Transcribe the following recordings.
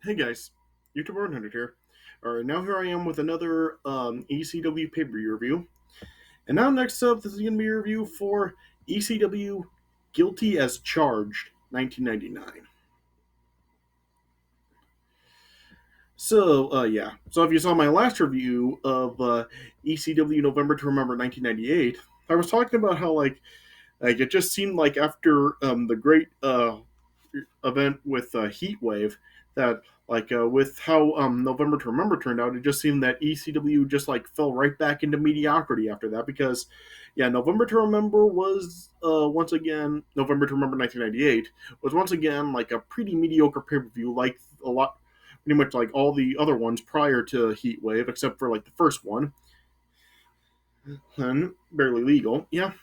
Hey guys, YouTube 100 here. Alright, now here I am with another ECW pay-per-view review. And now next up, this is going to be a review for ECW Guilty as Charged 1999. So if you saw my last review of ECW November to Remember 1998, I was talking about how like it just seemed like after the great event with Heatwave that with how November to Remember turned out, it just seemed that ECW just like fell right back into mediocrity after that because yeah, November to Remember was once again November to Remember 1998 was once again like a pretty mediocre pay per view, like a lot pretty much like all the other ones prior to Heatwave, except for like the first one and Barely Legal. Yeah.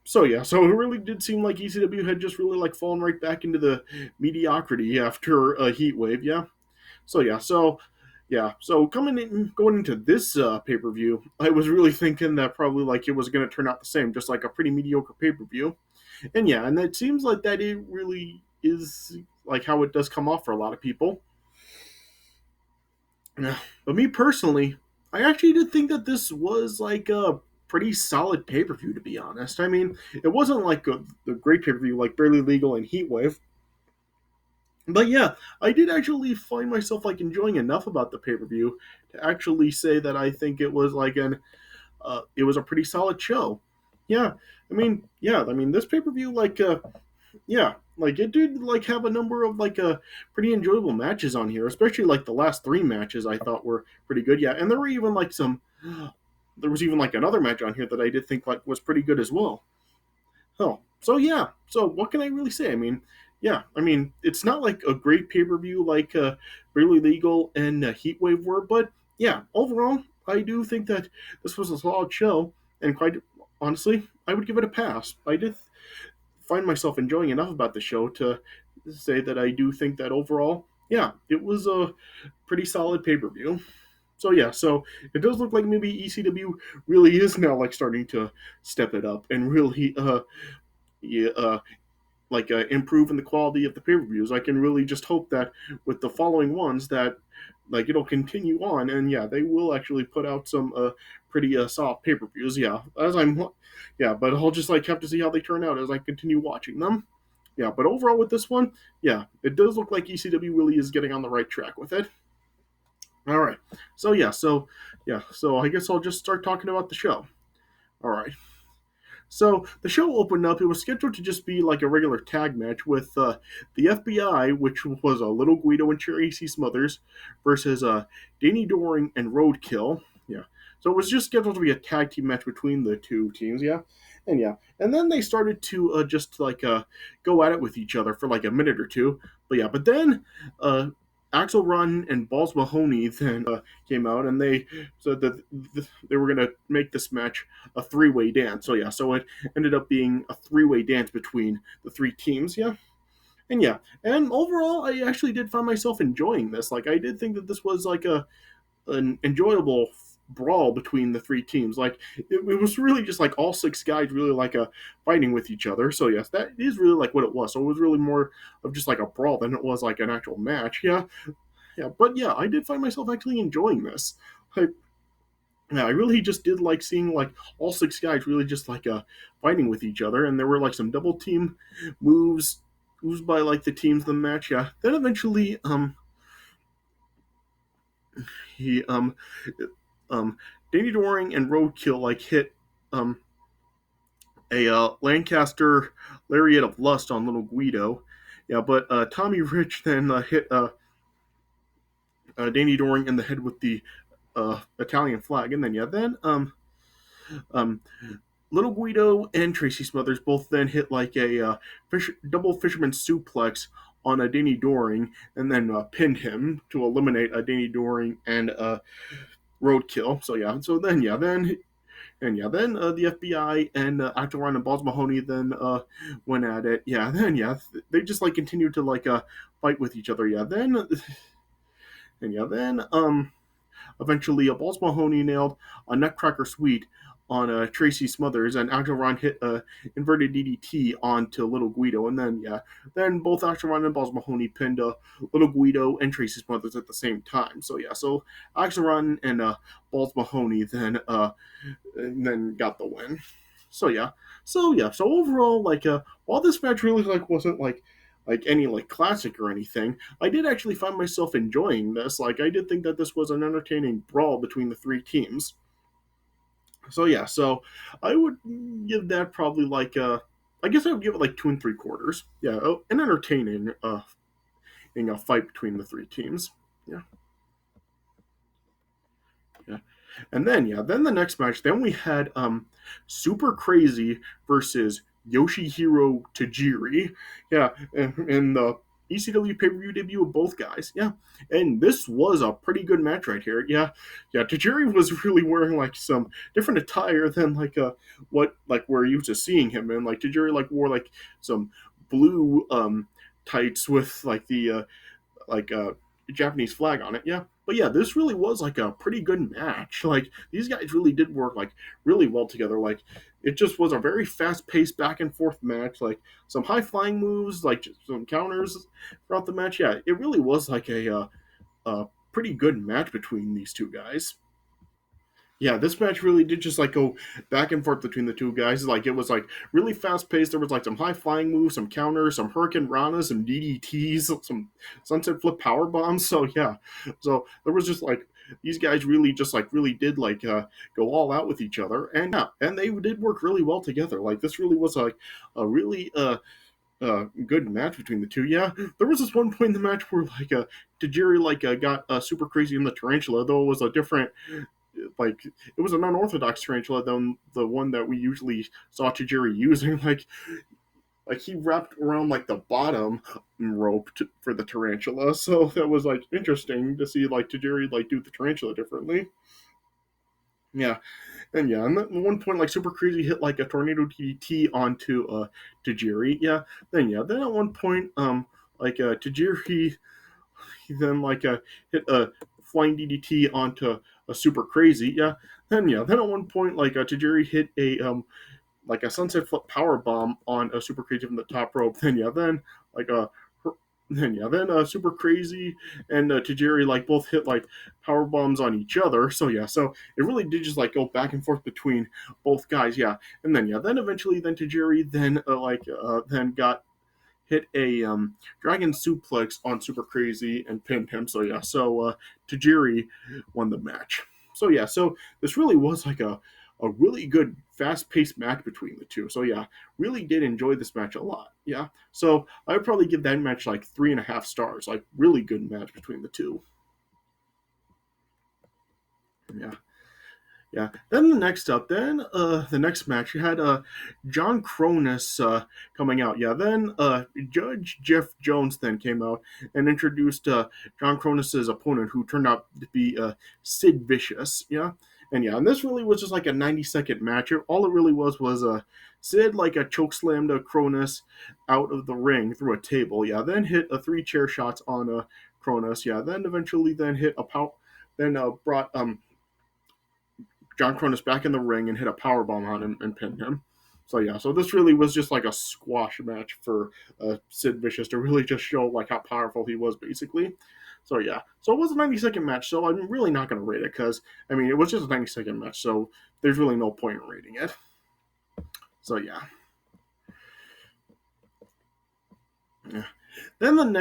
So it really did seem like ECW had just really like fallen right back into the mediocrity after a heat wave. So going into this pay per view, I was really thinking that probably like it was going to turn out the same, just like a pretty mediocre pay per view. And it seems like that it really is like how it does come off for a lot of people. But me personally, I actually did think that this was like a pretty solid pay per view, to be honest. I mean, it wasn't like the great pay per view like Barely Legal and Heatwave. But yeah, I did actually find myself like enjoying enough about the pay per view to actually say that I think it was like it was a pretty solid show. I mean this pay per view like it did like have a number of like pretty enjoyable matches on here, especially like the last three matches I thought were pretty good. Yeah, and there was even like another match on here that I did think like was pretty good as well. So what can I really say? I mean it's not like a great pay per view like Really Legal and Heatwave were, but yeah, overall I do think that this was a solid show, and quite honestly, I would give it a pass. I did find myself enjoying enough about the show to say that I do think that overall, yeah, it was a pretty solid pay per view. So it does look like maybe ECW really is now like starting to step it up and really yeah, improve in the quality of the pay per views. I can really just hope that with the following ones that like it'll continue on, and yeah, they will actually put out some pretty soft pay per views. But I'll just like have to see how they turn out as I continue watching them. Yeah, but overall with this one, yeah, it does look like ECW really is getting on the right track with it. All right, so I guess I'll just start talking about the show. All right. So the show opened up. It was scheduled to just be like a regular tag match with the FBI, which was Little Guido and Tracy Smothers, versus Danny Doring and Roadkill. Yeah. So it was just scheduled to be a tag team match between the two teams. And then they started to just go at it with each other for like a minute or two. But then Axel Rotten and Balls Mahoney then came out, and they said that they were going to make this match a three-way dance. So it ended up being a three-way dance between the three teams. And overall, I actually did find myself enjoying this. Like, I did think that this was like an enjoyable brawl between the three teams. Like, it was really just like all six guys really like fighting with each other. So yes, that is really like what it was. So it was really more of just like a brawl than it was like an actual match. But yeah, I did find myself actually enjoying this. Like, yeah, I really just did like seeing like all six guys really just like fighting with each other, and there were like some double team moves by like the teams in the match. Yeah, then eventually he Danny Doring and Roadkill like hit a Lancaster lariat of lust on Little Guido. Yeah, but Tommy Rich then hit Danny Doring in the head with the Italian flag, and um, Little Guido and Tracy Smothers both then hit like a double fisherman suplex on a Danny Doring, and then pinned him to eliminate a Danny Doring and Roadkill. Then the FBI and Actaron and Balls Mahoney then went at it. They just like continued to like fight with each other. Then eventually Balls Mahoney nailed a Nutcracker Suite on Tracy Smothers, and Action Ron hit a inverted DDT onto Little Guido, and then both Action Ron and Balls Mahoney pinned Little Guido and Tracy Smothers at the same time. So so Action Ron and Balls Mahoney then got the win. So overall, while this match really wasn't any classic or anything, I did actually find myself enjoying this. I did think that this was an entertaining brawl between the three teams. So I would give that probably I guess I would give it 2 3/4. Yeah, an entertaining fight between the three teams. Yeah. Yeah. And then the next match, then we had Super Crazy versus Yoshihiro Tajiri. Yeah, and the ECW pay-per-view debut of both guys. Yeah, and this was a pretty good match right here. Yeah. Tajiri was really wearing some different attire than what we're used to seeing him in. Tajiri wore some blue tights with the Japanese flag on it. Yeah. But yeah, this really was a pretty good match. These guys really did work really well together. It just was a very fast paced back and forth match. Some high flying moves, some counters throughout the match. Yeah, it really was a pretty good match between these two guys. Yeah, this match really did just go back and forth between the two guys. It was really fast paced. There was some high flying moves, some counters, some Hurricane Ranas, some DDTs, some Sunset Flip power bombs. So yeah, so there was just these guys really just really did go all out with each other, and yeah, and they did work really well together. This really was a really good match between the two. Yeah, there was this one point in the match where Tajiri got super crazy in the tarantula, though it was a different it was an unorthodox tarantula than the one that we usually saw Tajiri using. He wrapped around the bottom rope for the tarantula, so that was interesting to see Tajiri do the tarantula differently. Yeah, and at one point Super Crazy hit a tornado DDT onto Tajiri. Yeah, then at one point Tajiri he then hit a flying DDT onto a Super Crazy. Then at one point Tajiri hit a sunset flip power bomb on a Super Crazy from the top rope. Then Super Crazy and Tajiri both hit power bombs on each other. So it really did just go back and forth between both guys. Yeah, and then eventually Tajiri then got hit a dragon suplex on Super Crazy and pinned him. So Tajiri won the match. So this really was a really good fast-paced match between the two. So really did enjoy this match a lot. Yeah, so I would probably give that match 3.5 stars. Really good match between the two. Yeah. Yeah. Then the next match, you had John Kronus coming out. Yeah. Then Judge Jeff Jones then came out and introduced John Kronus's opponent, who turned out to be Sid Viscious. Yeah. And this really was just a 90-second match. All it really was Sid a choke slammed Kronus out of the ring through a table. Yeah. Then hit 3 chair shots on Kronus. Yeah. Then eventually hit brought John Kronus back in the ring and hit a power bomb on him and pinned him. So this really was just a squash match for Sid Vicious to really just show how powerful he was, basically. So it was a 90-second match, so I'm really not going to rate it because, it was just a 90-second match, so there's really no point in rating it. So yeah. Then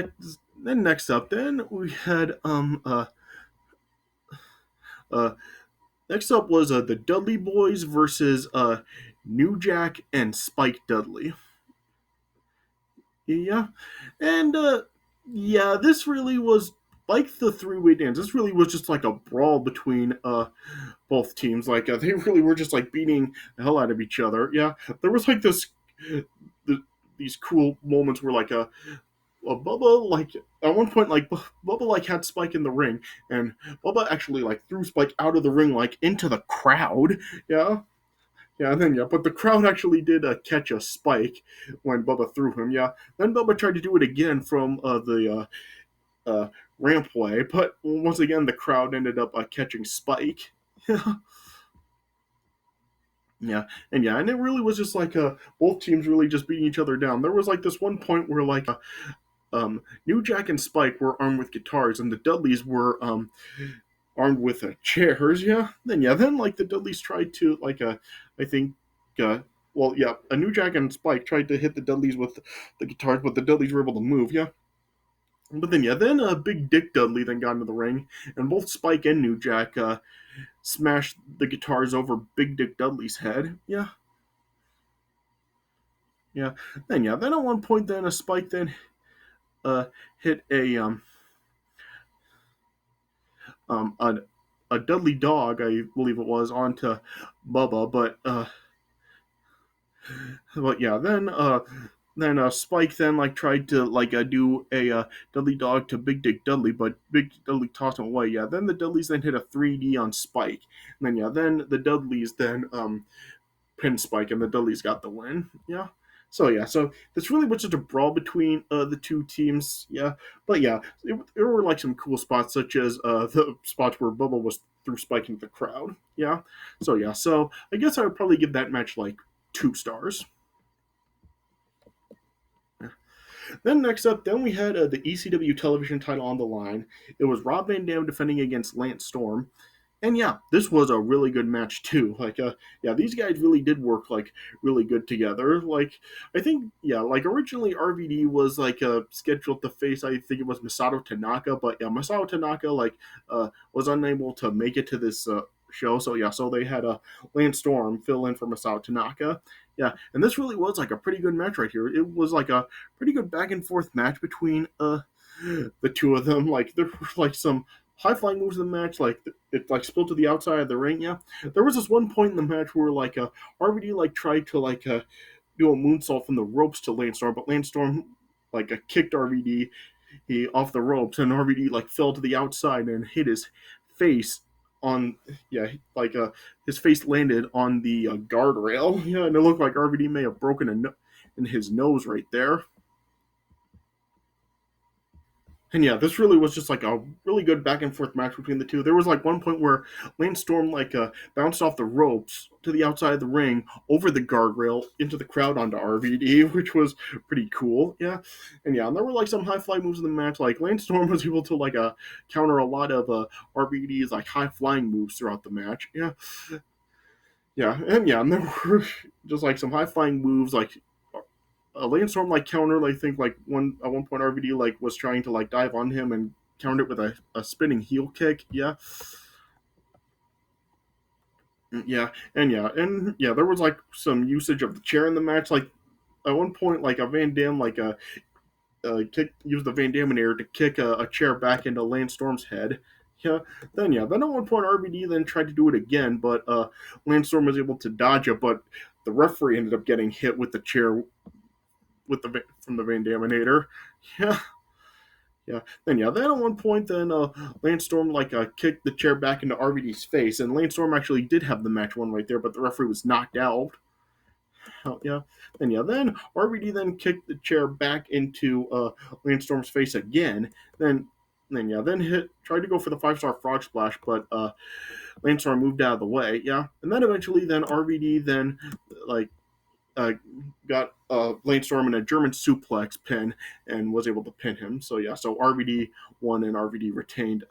next up, we had next up was the Dudley Boyz versus New Jack and Spike Dudley. Yeah, and this really was the three-way dance. This really was just a brawl between both teams. They really were just beating the hell out of each other. Yeah, there was these cool moments where Bubba at one point Bubba had Spike in the ring, and Bubba actually threw Spike out of the ring into the crowd. Yeah. But the crowd actually did catch a Spike when Bubba threw him. Yeah. Then Bubba tried to do it again from the rampway, but once again the crowd ended up catching Spike. Yeah. Yeah, and it really was just like both teams really just beating each other down. There was like this one point where like New Jack and Spike were armed with guitars, and the Dudleys were armed with chairs. Then like the Dudleys tried to like I think uh, well yeah, a New Jack and Spike tried to hit the Dudleys with the guitars, but the Dudleys were able to move. But then Big Dick Dudley then got into the ring, and both Spike and New Jack smashed the guitars over Big Dick Dudley's head. Yeah. Then at one point, then a Spike then uh, hit um, a a Dudley dog, I believe it was, onto Bubba, but yeah, then Spike then like tried to like do a Dudley dog to Big Dick Dudley, but Big Dick Dudley tossed him away. Yeah, then the Dudleys then hit a 3D on Spike, and then the Dudleys then pin Spike, and the Dudleys got the win. So this really was just a brawl between the two teams. But yeah, there were like some cool spots, such as the spots where Bubba was threw Spike into the crowd. So I guess I would probably give that match like 2 stars. Then next up, then we had the ECW television title on the line. It was Rob Van Dam defending against Lance Storm. And yeah, this was a really good match too. Yeah, these guys really did work like really good together. Like, I think, yeah, like originally RVD was like scheduled to face, I think it was Masato Tanaka, but yeah, Masato Tanaka like was unable to make it to this show. So yeah, so they had Lance Storm fill in for Masato Tanaka. Yeah, and this really was like a pretty good match right here. It was like a pretty good back and forth match between the two of them. Like there were like some high flying moves in the match, like it like spilled to the outside of the ring. Yeah, there was this one point in the match where like RVD like tried to like do a moonsault from the ropes to Lance Storm, but Lance Storm like kicked RVD he off the ropes, and RVD like fell to the outside and hit his face on like his face landed on the guardrail. Yeah, and it looked like RVD may have broken in his nose right there. And yeah, this really was just like a really good back and forth match between the two. There was like one point where Lance Storm like bounced off the ropes to the outside of the ring, over the guardrail, into the crowd onto RVD, which was pretty cool. And there were like some high fly moves in the match. Like Lance Storm was able to like counter a lot of RVD's like high flying moves throughout the match. And there were just like some high flying moves like Lance Storm like countered. I think like one at one point RVD like was trying to like dive on him and countered with a spinning heel kick. And there was like some usage of the chair in the match. Like at one point, like a Van Dam like used the Van Daminator to kick a chair back into Lance Storm's head. Then at one point RVD then tried to do it again, but Lance Storm was able to dodge it, but the referee ended up getting hit with the chair with the from the Van Daminator. Yeah. Then at one point, then Lance Storm like kicked the chair back into RVD's face, and Lance Storm actually did have the match won right there, but the referee was knocked out. Then RVD then kicked the chair back into Lance Storm's face again. Then tried to go for the 5-star frog splash, but Lance Storm moved out of the way. And then eventually, then RVD then like got Lance Storm in a German suplex pin and was able to pin him. So RVD won and RVD retained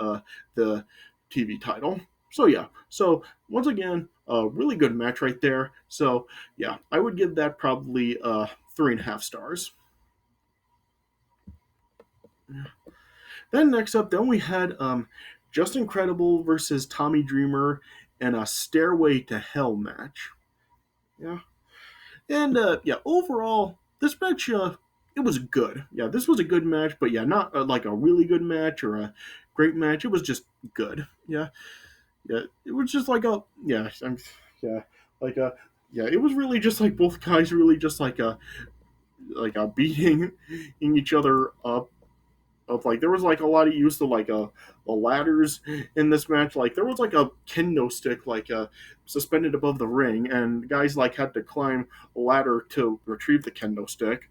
the TV title. So once again, a really good match right there. So yeah, I would give that probably 3.5 stars. Then next up, then we had Just Incredible versus Tommy Dreamer in a Stairway to Hell match. Yeah. And overall, this match it was good. Yeah, this was a good match, but yeah, not like a really good match or a great match. It was just good. It was just like a yeah, like a yeah. It was really just like both guys really just like a beating each other up. Of like there was like a lot of use of like ladders in this match. Like there was like a kendo stick like suspended above the ring, and guys like had to climb a ladder to retrieve the kendo stick.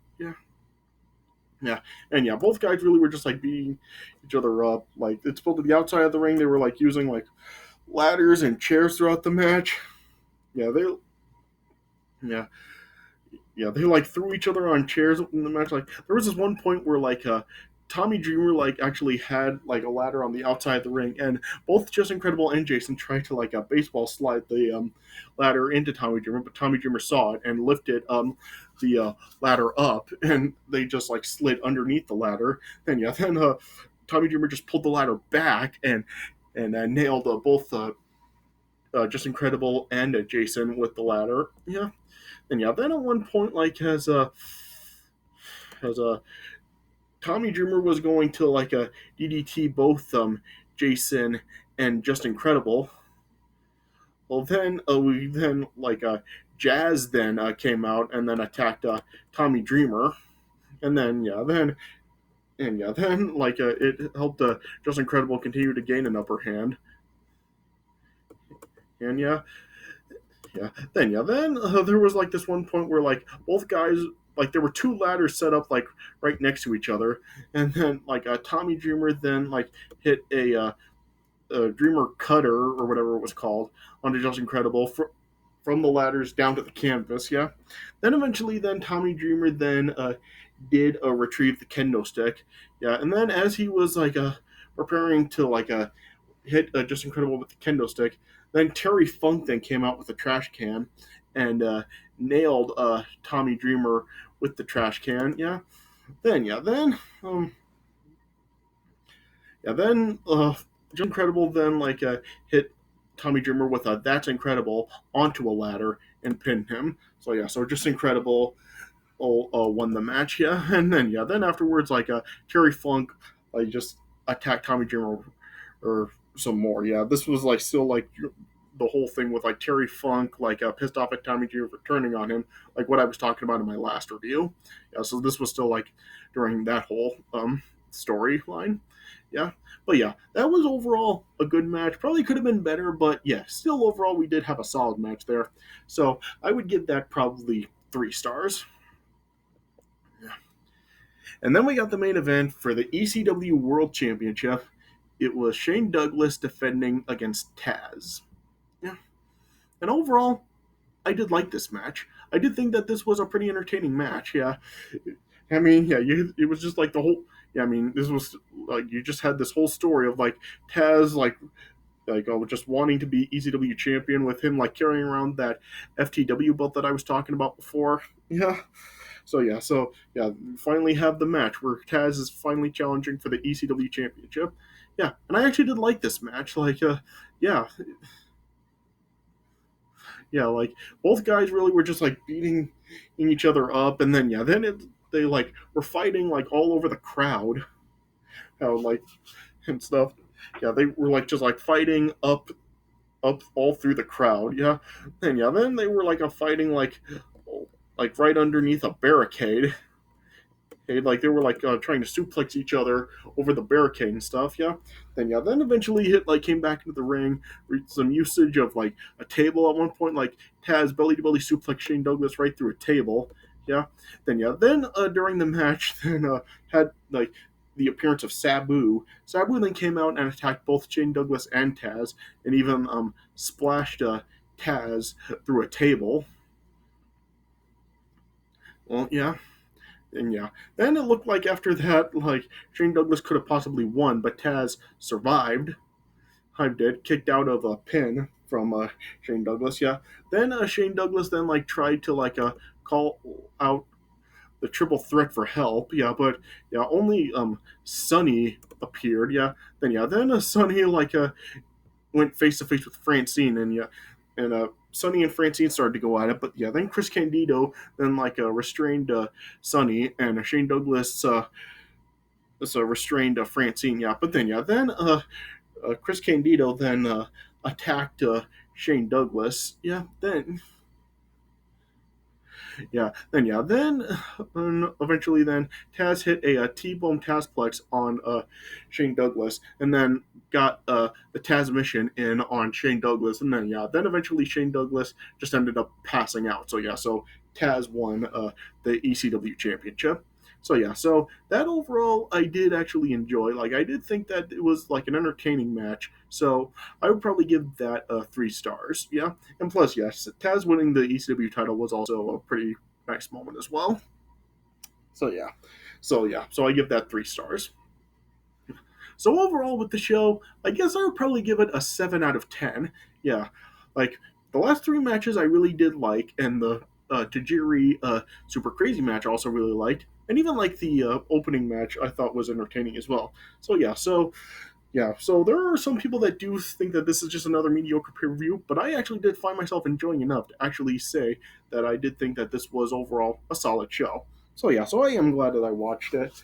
And both guys really were just like beating each other up. Like it's pulled to the outside of the ring. They were like using like ladders and chairs throughout the match. Yeah, they Yeah, yeah, they like threw each other on chairs in the match. Like there was this one point where Tommy Dreamer like actually had like a ladder on the outside of the ring, and both Just Incredible and Jason tried to like a baseball slide the ladder into Tommy Dreamer, but Tommy Dreamer saw it and lifted the ladder up, and they just like slid underneath the ladder. Then Tommy Dreamer just pulled the ladder back and nailed both Just Incredible and Jason with the ladder. Yeah, and yeah, then at one point, like as Tommy Dreamer was going to like a DDT both Jason and Just Incredible. Well, then we then Jazz then came out and then attacked Tommy Dreamer, and then it helped Just Incredible continue to gain an upper hand, and then there was like this one point where like both guys like there were two ladders set up like right next to each other, and then Tommy Dreamer then like hit a Dreamer cutter or whatever it was called onto Just Incredible from the ladders down to the canvas. Yeah, then eventually then Tommy Dreamer then did retrieve the kendo stick. Yeah, and then as he was preparing to hit Just Incredible with the kendo stick. Then Terry Funk then came out with a trash can and nailed Tommy Dreamer with the trash can. Um, then Just Incredible then hit Tommy Dreamer with a That's Incredible onto a ladder and pinned him. So Just Incredible won the match. Yeah, and then afterwards Terry Funk just attacked Tommy Dreamer or some more. Yeah, this was still the whole thing with Terry Funk pissed off at Tommy Dreamer for turning on him, like what I was talking about in my last review. Yeah, so this was still during that whole storyline. Yeah, but yeah, that was overall a good match. Probably could have been better, but yeah, still overall we did have a solid match there. So I would give that probably 3 stars. Yeah. And then we got the main event for the ECW World Championship. It was Shane Douglas defending against Taz. Yeah. And overall, I did like this match. I did think that this was a pretty entertaining match. Yeah. I mean, yeah, it was just like the whole. Yeah, I mean, this was you just had this whole story of Taz just wanting to be ECW champion with him carrying around that FTW belt that I was talking about before. Yeah. So finally have the match where Taz is finally challenging for the ECW championship. Yeah, and I actually did like this match. Yeah, both guys really were just beating each other up, and then they were fighting all over the crowd, how and stuff. Yeah, they were just fighting up all through the crowd. Yeah, and then they were fighting right underneath a barricade. They were trying to suplex each other over the barricade and stuff. Then eventually hit came back into the ring. Some usage of a table at one point. Taz belly to belly suplex Shane Douglas right through a table. Yeah. Then during the match, then had the appearance of Sabu. Sabu then came out and attacked both Shane Douglas and Taz, and even splashed Taz through a table. Well, yeah. And then it looked like after that, Shane Douglas could have possibly won, but Taz survived. Hive did, kicked out of a pin from Shane Douglas. Yeah. Then Shane Douglas then tried to call out the triple threat for help. Yeah, but only Sonny appeared. Yeah. Then Sonny went face to face with Francine, and Sonny and Francine started to go at it, but then Chris Candido then restrained Sonny, and Shane Douglas restrained Francine. Yeah, but then Chris Candido then attacked Shane Douglas. Then eventually then Taz hit a T-bone Tazplex on Shane Douglas, and then got the Taz mission in on Shane Douglas, and then eventually Shane Douglas just ended up passing out. So Taz won the ECW championship. So yeah, so that overall I did actually enjoy. Like I did think that it was like an entertaining match. So I would probably give that 3 stars. Yeah, and plus yes, Taz winning the ECW title was also a pretty nice moment as well. So yeah, so I give that 3 stars. So overall with the show, I guess I would probably give it a 7 out of 10. Yeah, like the last 3 matches I really did like, and the Tajiri Super Crazy match I also really liked, and even like the opening match I thought was entertaining as well. So so there are some people that do think that this is just another mediocre pay per view, but I actually did find myself enjoying enough to actually say that I did think that this was overall a solid show. So so I am glad that I watched it.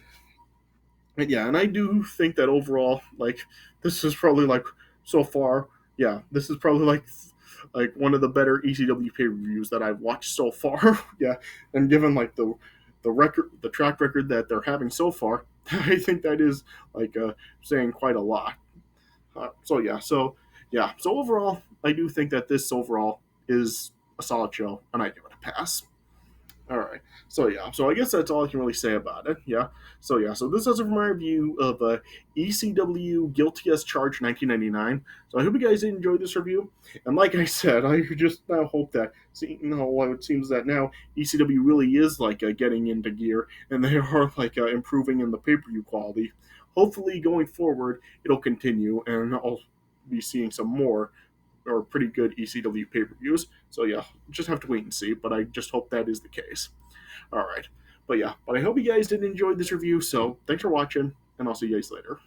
And yeah, and I do think that overall, like, this is probably like so far, yeah, this is probably like one of the better ECW pay per views that I've watched so far. Yeah, and given like the track record that they're having so far, I think that is like saying quite a lot. So overall, I do think that this overall is a solid show, and I give it a pass. All right. So I guess that's all I can really say about it. So this is my review of ECW Guilty as Charged 1999. So I hope you guys did enjoy this review. And like I said, I just now hope that it seems that now ECW really is like getting into gear, and they are like improving in the pay per view quality. Hopefully, going forward, it'll continue, and I'll be seeing some more or pretty good ECW pay per views. So just have to wait and see. But I just hope that is the case. All right. But I hope you guys did enjoy this review. So thanks for watching, and I'll see you guys later.